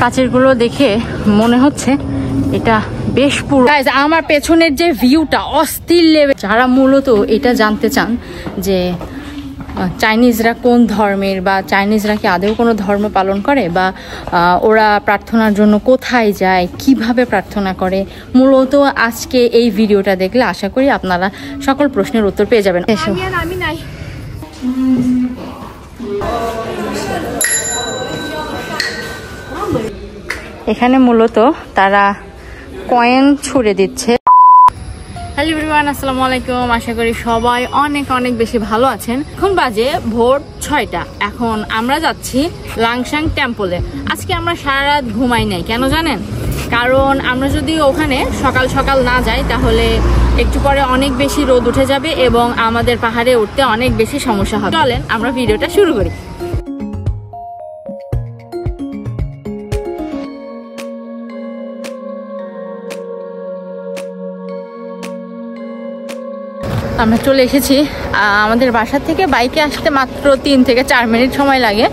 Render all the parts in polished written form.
প্রাচীরগুলো দেখে মনে হচ্ছে এটা বেশ পুরো। আমার পেছনের যে ভিউটা অস্থির লেভেল। যারা মূলত এটা জানতে চান যে চাইনিজরা কোন ধর্মের বা চাইনিজরা কি আদৌ কোনো ধর্ম পালন করে বা ওরা প্রার্থনার জন্য কোথায় যায়, কিভাবে প্রার্থনা করে, মূলত আজকে এই ভিডিওটা দেখলে আশা করি আপনারা সকল প্রশ্নের উত্তর পেয়ে যাবেন। এখানে মূলত তারা কয়েন ছুড়ে দিচ্ছে। হ্যালো এভরিওয়ান, আসসালামু আলাইকুম। আশা করি সবাই অনেক অনেক বেশি ভালো আছেন। এখন বাজে ভোর 6টা। এখন আমরা যাচ্ছি লাংশাং টেম্পলে। আজকে আমরা সারা রাত ঘুমাই নাই। কেন জানেন? কারণ আমরা যদি ওখানে সকাল সকাল না যাই তাহলে একটু পরে অনেক বেশি রোদ উঠে যাবে এবং আমাদের পাহাড়ে উঠতে অনেক বেশি সমস্যা হবে। চলেন আমরা ভিডিওটা শুরু করি। আমরা চলে এসেছি। আমাদের বাসা থেকে বাইকে আসতে মাত্র 3 থেকে 4 মিনিট সময় লাগে,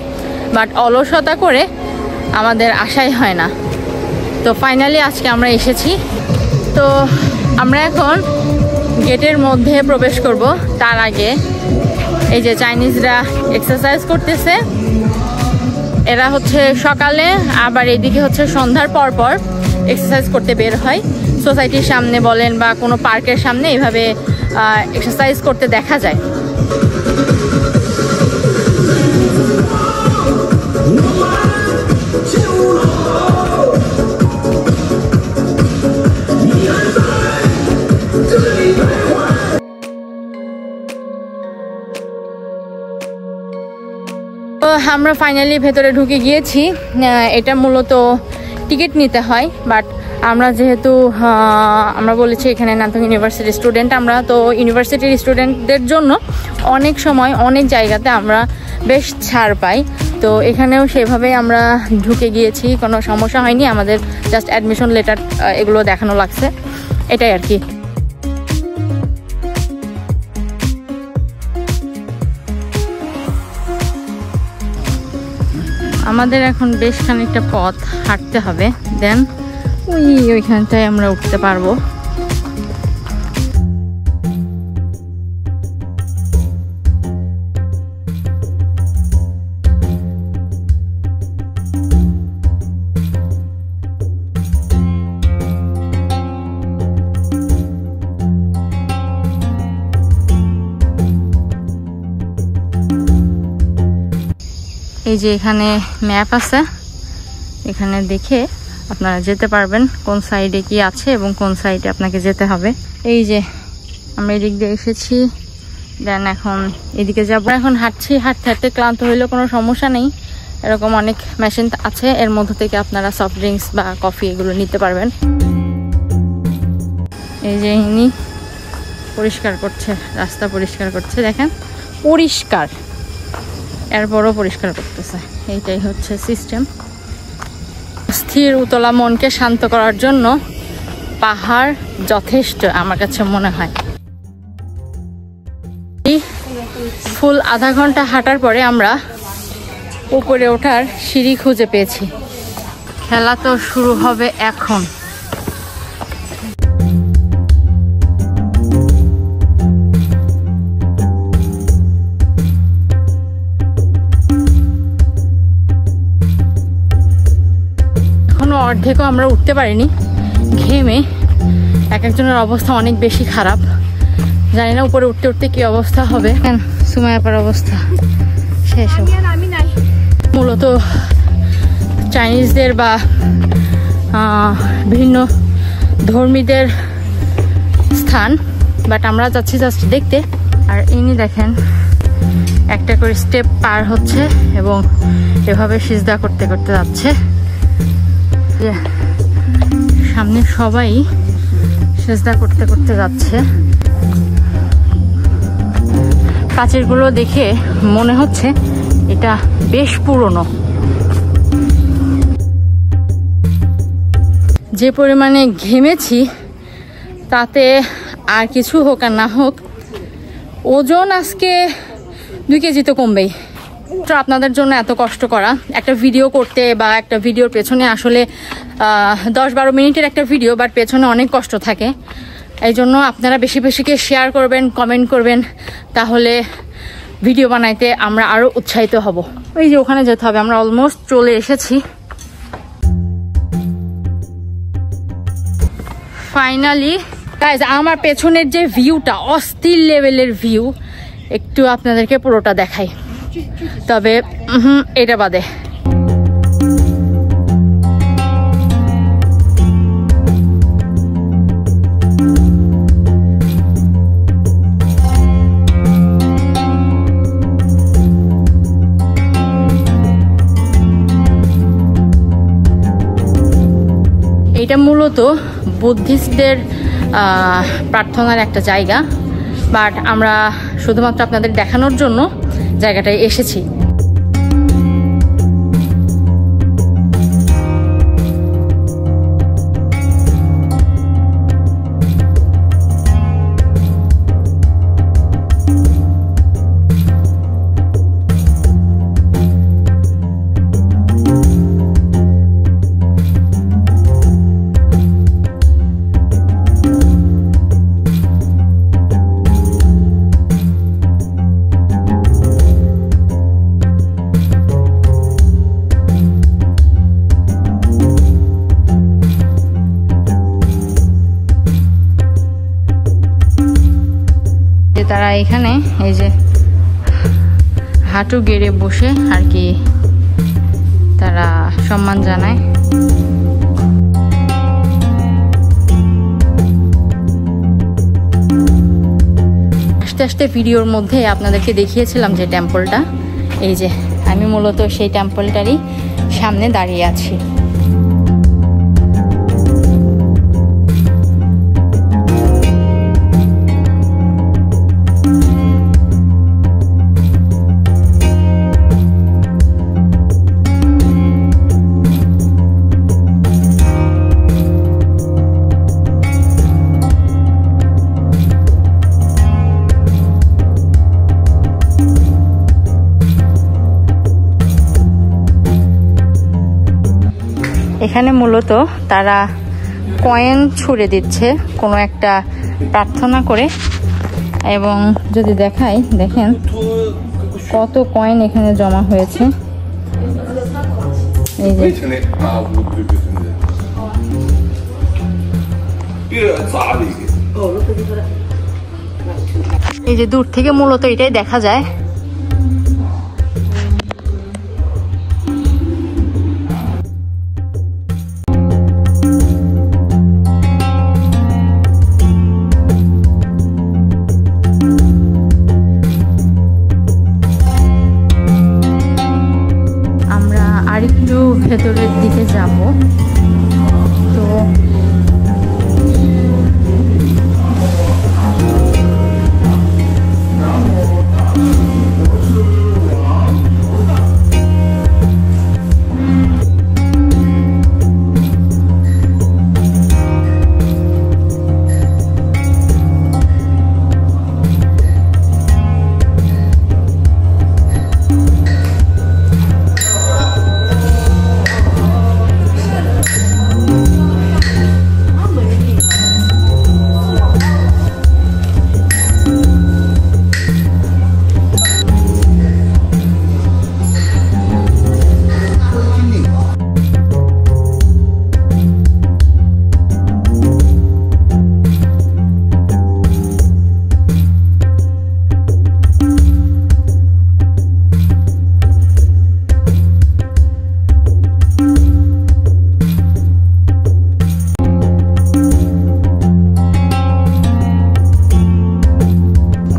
বাট অলসতা করে আমাদের আসাই হয় না। তো ফাইনালি আজকে আমরা এসেছি। তো আমরা এখন গেটের মধ্যে প্রবেশ করব। তার আগে এই যে চাইনিজরা এক্সারসাইজ করতেছে। এরা হচ্ছে সকালে আবার এদিকে হচ্ছে সন্ধ্যার পর পর এক্সারসাইজ করতে বের হয়। সোসাইটির সামনে বলেন বা কোনো পার্কের সামনে এইভাবে এক্সারসাইজ করতে দেখা যায়। তো আমরা ফাইনালি ভেতরে ঢুকে গিয়েছি। এটা মূলত টিকিট নিতে হয়, বাট আমরা যেহেতু আমরা বলেছি এখানে নান্থং ইউনিভার্সিটির স্টুডেন্ট, আমরা তো ইউনিভার্সিটির স্টুডেন্টদের জন্য অনেক সময় অনেক জায়গাতে আমরা বেশ ছাড় পাই। তো এখানেও সেভাবেই আমরা ঢুকে গিয়েছি, কোনো সমস্যা হয়নি। আমাদের জাস্ট অ্যাডমিশন লেটার এগুলো দেখানো লাগছে, এটাই আর কি। আমাদের এখন বেশ খানিকটা পথ হাঁটতে হবে, দেন ওইখানটায় আমরা উঠতে পারবো। এই যে এখানে ম্যাপ আছে, এখানে দেখে আপনারা যেতে পারবেন কোন সাইডে কি আছে এবং কোন সাইডে আপনাকে যেতে হবে। এই যে আমরা এদিক দিয়ে এসেছি, দেন এখন এদিকে যাব। এখন হাঁটছি, হাঁটতে হাঁটতে ক্লান্ত হইলেও কোনো সমস্যা নেই। এরকম অনেক মেশিন আছে, এর মধ্য থেকে আপনারা সফট ড্রিঙ্কস বা কফি এগুলো নিতে পারবেন। এই যে ইনি পরিষ্কার করছে, রাস্তা পরিষ্কার করছে, দেখেন পরিষ্কার, এরপরও পরিষ্কার করতেছে। এইটাই হচ্ছে সিস্টেম। স্থির উতলা মনকে শান্ত করার জন্য পাহাড় যথেষ্ট আমার কাছে মনে হয়। ফুল আধা ঘন্টা হাঁটার পরে আমরা উপরে ওঠার সিঁড়ি খুঁজে পেয়েছি। খেলা তো শুরু হবে এখন। অর্ধেকও আমরা উঠতে পারিনি, ঘেমে এক একজনের অবস্থা অনেক বেশি খারাপ। জানি না উপরে উঠতে উঠতে কি অবস্থা হবে। সুমায়াপার অবস্থা শেষ। মূলত চাইনিজদের বা ভিন্ন ধর্মীদের স্থান, বাট আমরা যাচ্ছি জাস্ট দেখতে। আর ইনি দেখেন একটা করে স্টেপ পার হচ্ছে এবং এভাবে সিজদা করতে করতে যাচ্ছে। সামনে সবাই সেজদা করতে করতে যাচ্ছে। প্রাচীরগুলো দেখে মনে হচ্ছে এটা বেশ পুরনো। যে পরিমাণে ঘেমেছি তাতে আর কিছু হোক আর না হোক ওজন আজকে 2 কেজি তো কমবেই। তো আপনাদের জন্য এত কষ্ট করা, একটা ভিডিও করতে বা একটা ভিডিওর পেছনে আসলে 10-12 মিনিটের একটা ভিডিও, বাট পেছনে অনেক কষ্ট থাকে। এই জন্য আপনারা বেশি বেশিকে শেয়ার করবেন, কমেন্ট করবেন, তাহলে ভিডিও বানাইতে আমরা আরও উৎসাহিত হব। ওই যে ওখানে যেতে হবে, আমরা অলমোস্ট চলে এসেছি ফাইনালি। গাইজ আমার পেছনের যে ভিউটা অস্থির লেভেলের ভিউ, একটু আপনাদেরকে পুরোটা দেখাই, তবে এটা বাদে। এটা মূলত বুদ্ধিস্টদের প্রার্থনার একটা জায়গা, বাট আমরা শুধুমাত্র আপনাদের দেখানোর জন্য জায়গাটায় এসেছি। তারা এখানে এই যে হাঁটু গেড়ে বসে আর কি তারা সম্মান জানায়। আস্তে আস্তে ভিডিওর মধ্যে আপনাদেরকে দেখিয়েছিলাম যে টেম্পলটা, এই যে আমি মূলত সেই টেম্পলটারই সামনে দাঁড়িয়ে আছি। এখানে মূলত তারা কয়েন ছুঁড়ে দিচ্ছে কোনো একটা প্রার্থনা করে, এবং যদি দেখাই দেখেন কত কয়েন এখানে জমা হয়েছে। এই যে এই যে দূর থেকে মূলত এটাই দেখা যায়। আরেকটু ভেতরের দিকে যাব, তো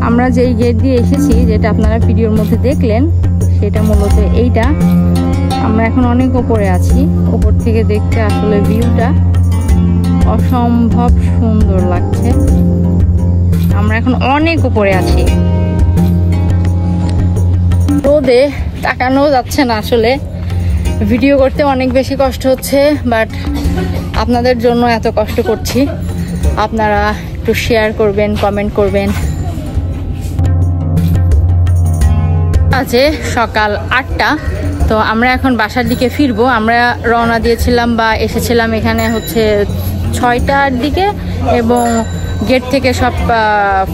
আমরা যেই গেট দিয়ে এসেছি, যেটা আপনারা ভিডিওর মধ্যে দেখলেন, সেটা মূলত এইটা। আমরা এখন অনেক উপরে আছি, উপর থেকে দেখতে আসলে ভিউটা অসম্ভব সুন্দর লাগছে। আমরা এখন অনেক উপরে আছি, রোদে তাকানো যাচ্ছে না, আসলে ভিডিও করতে অনেক বেশি কষ্ট হচ্ছে, বাট আপনাদের জন্য এত কষ্ট করছি। আপনারা একটু শেয়ার করবেন, কমেন্ট করবেন। আছে সকাল 8টা। তো আমরা এখন বাসার দিকে ফিরবো। আমরা রওনা দিয়েছিলাম বা এসেছিলাম এখানে হচ্ছে 6টার দিকে, এবং গেট থেকে সব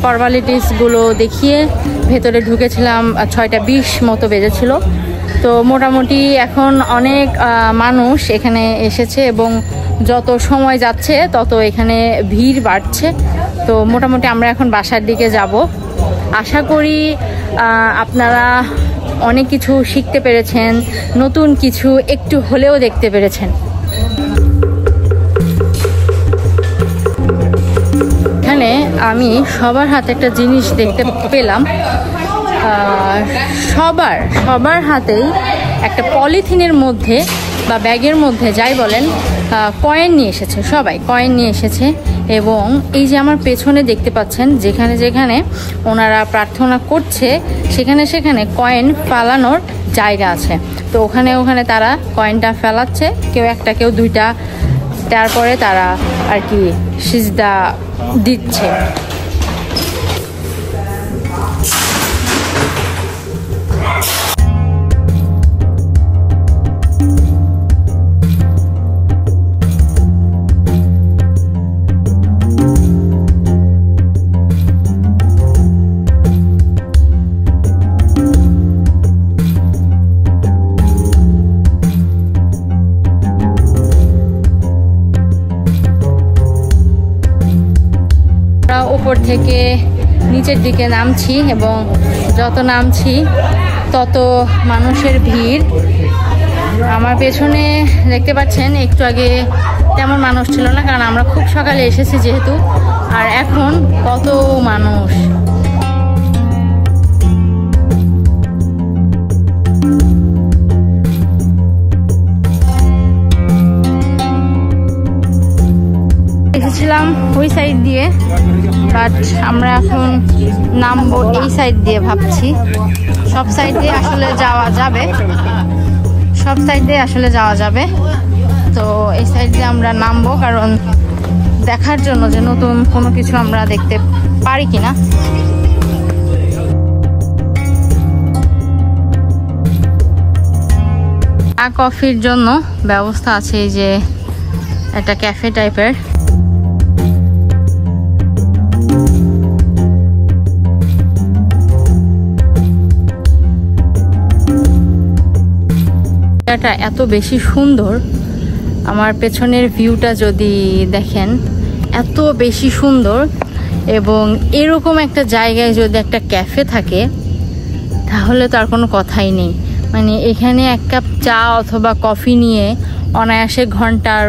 ফর্মালিটিসগুলো দেখিয়ে ভেতরে ঢুকেছিলাম 6টা 20 মতো বেজেছিল। তো মোটামুটি এখন অনেক মানুষ এখানে এসেছে, এবং যত সময় যাচ্ছে তত এখানে ভিড় বাড়ছে। তো মোটামুটি আমরা এখন বাসার দিকে যাব। আশা করি আপনারা অনেক কিছু শিখতে পেরেছেন, নতুন কিছু একটু হলেও দেখতে পেরেছেন। এখানে আমি সবার হাতে একটা জিনিস দেখতে পেলাম। সবার হাতেই একটা পলিথিনের মধ্যে বা ব্যাগের মধ্যে যাই বলেন কয়েন নিয়ে এসেছে। সবাই কয়েন নিয়ে এসেছে, এবং এই যে আমার পেছনে দেখতে পাচ্ছেন যেখানে যেখানে ওনারা প্রার্থনা করছে সেখানে সেখানে কয়েন ফালানোর জায়গা আছে। তো ওখানে তারা কয়েনটা ফেলাচ্ছে, কেউ একটা কেউ দুইটা, তারপরে তারা আর কি সিজদা দিচ্ছে। উপর থেকে নিচের দিকে নামছি, এবং যত নামছি তত মানুষের ভিড়। আমার পেছনে দেখতে পাচ্ছেন একটু আগে তেমন মানুষ ছিল না, কারণ আমরা খুব সকালে এসেছি যেহেতু। আর এখন কত মানুষ! এসেছিলাম ওই সাইড দিয়ে, বাট আমরা এখন নামবো এই সাইড দিয়ে ভাবছি। সব সাইড দিয়ে আসলে যাওয়া যাবে, তো এই সাইড দিয়ে আমরা নামবো, কারণ দেখার জন্য যে নতুন কোনো কিছু আমরা দেখতে পারি কিনা। চা কফির জন্য ব্যবস্থা আছে, এই যে একটা ক্যাফে টাইপের। এটা এত বেশি সুন্দর, আমার পেছনের ভিউটা যদি দেখেন এত বেশি সুন্দর। এবং এরকম একটা জায়গায় যদি একটা ক্যাফে থাকে তাহলে তো আর কোনো কথাই নেই। মানে এখানে এক কাপ চা অথবা কফি নিয়ে অনায়াসে ঘন্টার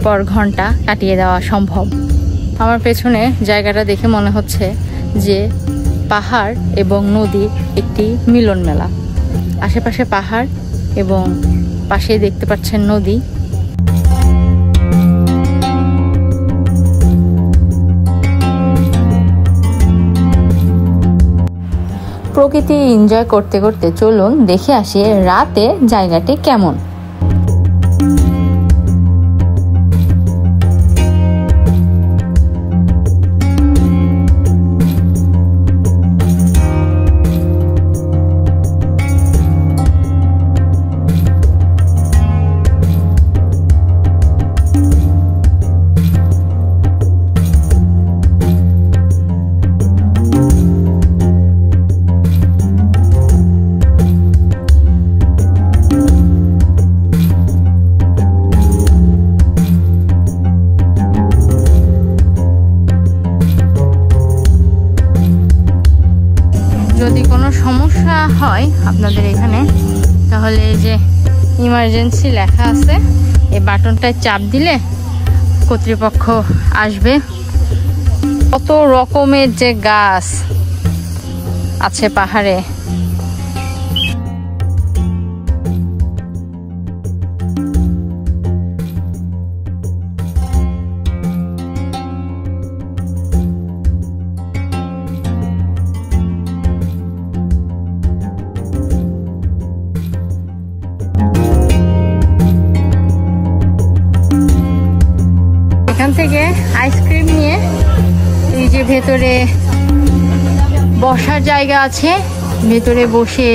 পর ঘন্টা কাটিয়ে দেওয়া সম্ভব। আমার পেছনে জায়গাটা দেখে মনে হচ্ছে যে পাহাড় এবং নদীর একটি মিলন মেলা। আশেপাশে পাহাড় এবং পাশে দেখতে পাচ্ছেন নদী। প্রকৃতি এনজয় করতে করতে চলুন দেখে আসি রাতে জায়গাটি কেমন। যদি কোনো সমস্যা হয় আপনাদের এখানে, তাহলে এই যে ইমার্জেন্সি লেখা আছে, এই বাটনটায় চাপ দিলে কর্তৃপক্ষ আসবে। কত রকমের যে গাছ আছে পাহাড়ে। এখান থেকে আইসক্রিম নিয়ে এই যে ভেতরে বসার জায়গা আছে, ভেতরে বসে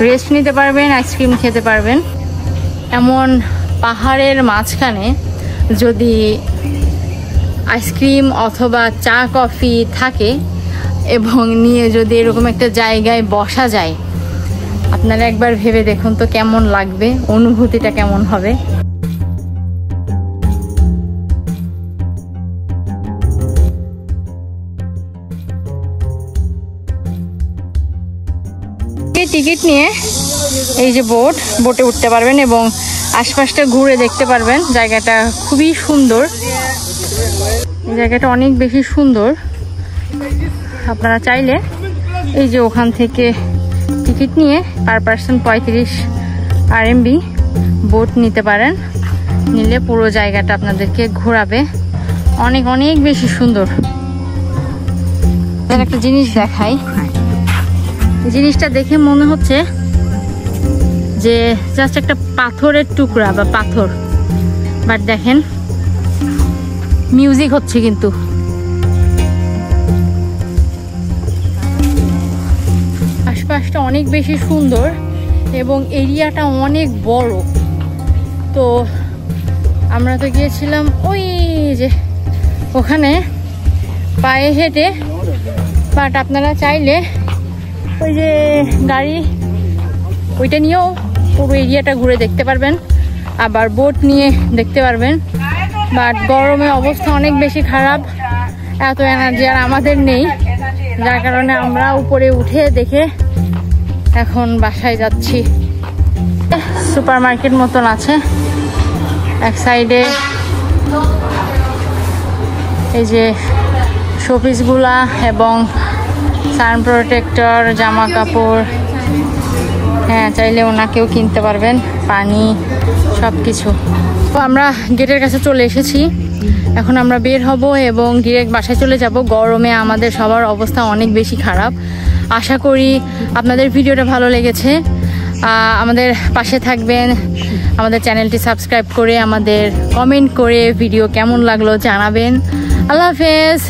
রেস্ট নিতে পারবেন, আইসক্রিম খেতে পারবেন। এমন পাহাড়ের মাঝখানে যদি আইসক্রিম অথবা চা কফি থাকে এবং নিয়ে যদি এরকম একটা জায়গায় বসা যায়, আপনারা একবার ভেবে দেখুন তো কেমন লাগবে, অনুভূতিটা কেমন হবে। টিকিট নিয়ে এই যে বোটে উঠতে পারবেন এবং আশপাশটা ঘুরে দেখতে পারবেন। জায়গাটা খুবই সুন্দর, জায়গাটা অনেক বেশি সুন্দর। আপনারা চাইলে এই যে ওখান থেকে টিকিট নিয়ে পার পার্সন 35 RMB বোট নিতে পারেন। নিলে পুরো জায়গাটা আপনাদেরকে ঘোরাবে, অনেক অনেক বেশি সুন্দর। একটা জিনিস দেখাই, জিনিসটা দেখে মনে হচ্ছে যে জাস্ট একটা পাথরের টুকরা বা পাথর, বাট দেখেন মিউজিক হচ্ছে কিন্তু। আশপাশটা অনেক বেশি সুন্দর এবং এরিয়াটা অনেক বড়। তো আমরা তো গিয়েছিলাম ওই যে ওখানে পায়ে হেঁটে, বাট আপনারা চাইলে ওই যে গাড়ি ওইটা নিয়েও পুরো এরিয়াটা ঘুরে দেখতে পারবেন, আবার বোট নিয়ে দেখতে পারবেন। বাট গরমে অবস্থা অনেক বেশি খারাপ, এত এনার্জি আর আমাদের নেই, যার কারণে আমরা উপরে উঠে দেখে এখন বাসায় যাচ্ছি। সুপার মার্কেট মতন আছে এক সাইডে, এই যে শোপিসগুলা এবং সান প্রোটেক্টর, জামা কাপড়, হ্যাঁ চাইলে ওনাকেও কিনতে পারবেন, পানি, সব কিছু। তো আমরা গেটের কাছে চলে এসেছি, এখন আমরা বের হব এবং ডিরেক্ট বাসায় চলে যাব। গরমে আমাদের সবার অবস্থা অনেক বেশি খারাপ। আশা করি আপনাদের ভিডিওটা ভালো লেগেছে। আমাদের পাশে থাকবেন, আমাদের চ্যানেলটি সাবস্ক্রাইব করে আমাদের কমেন্ট করে ভিডিও কেমন লাগলো জানাবেন। আল্লাহ হাফেজ।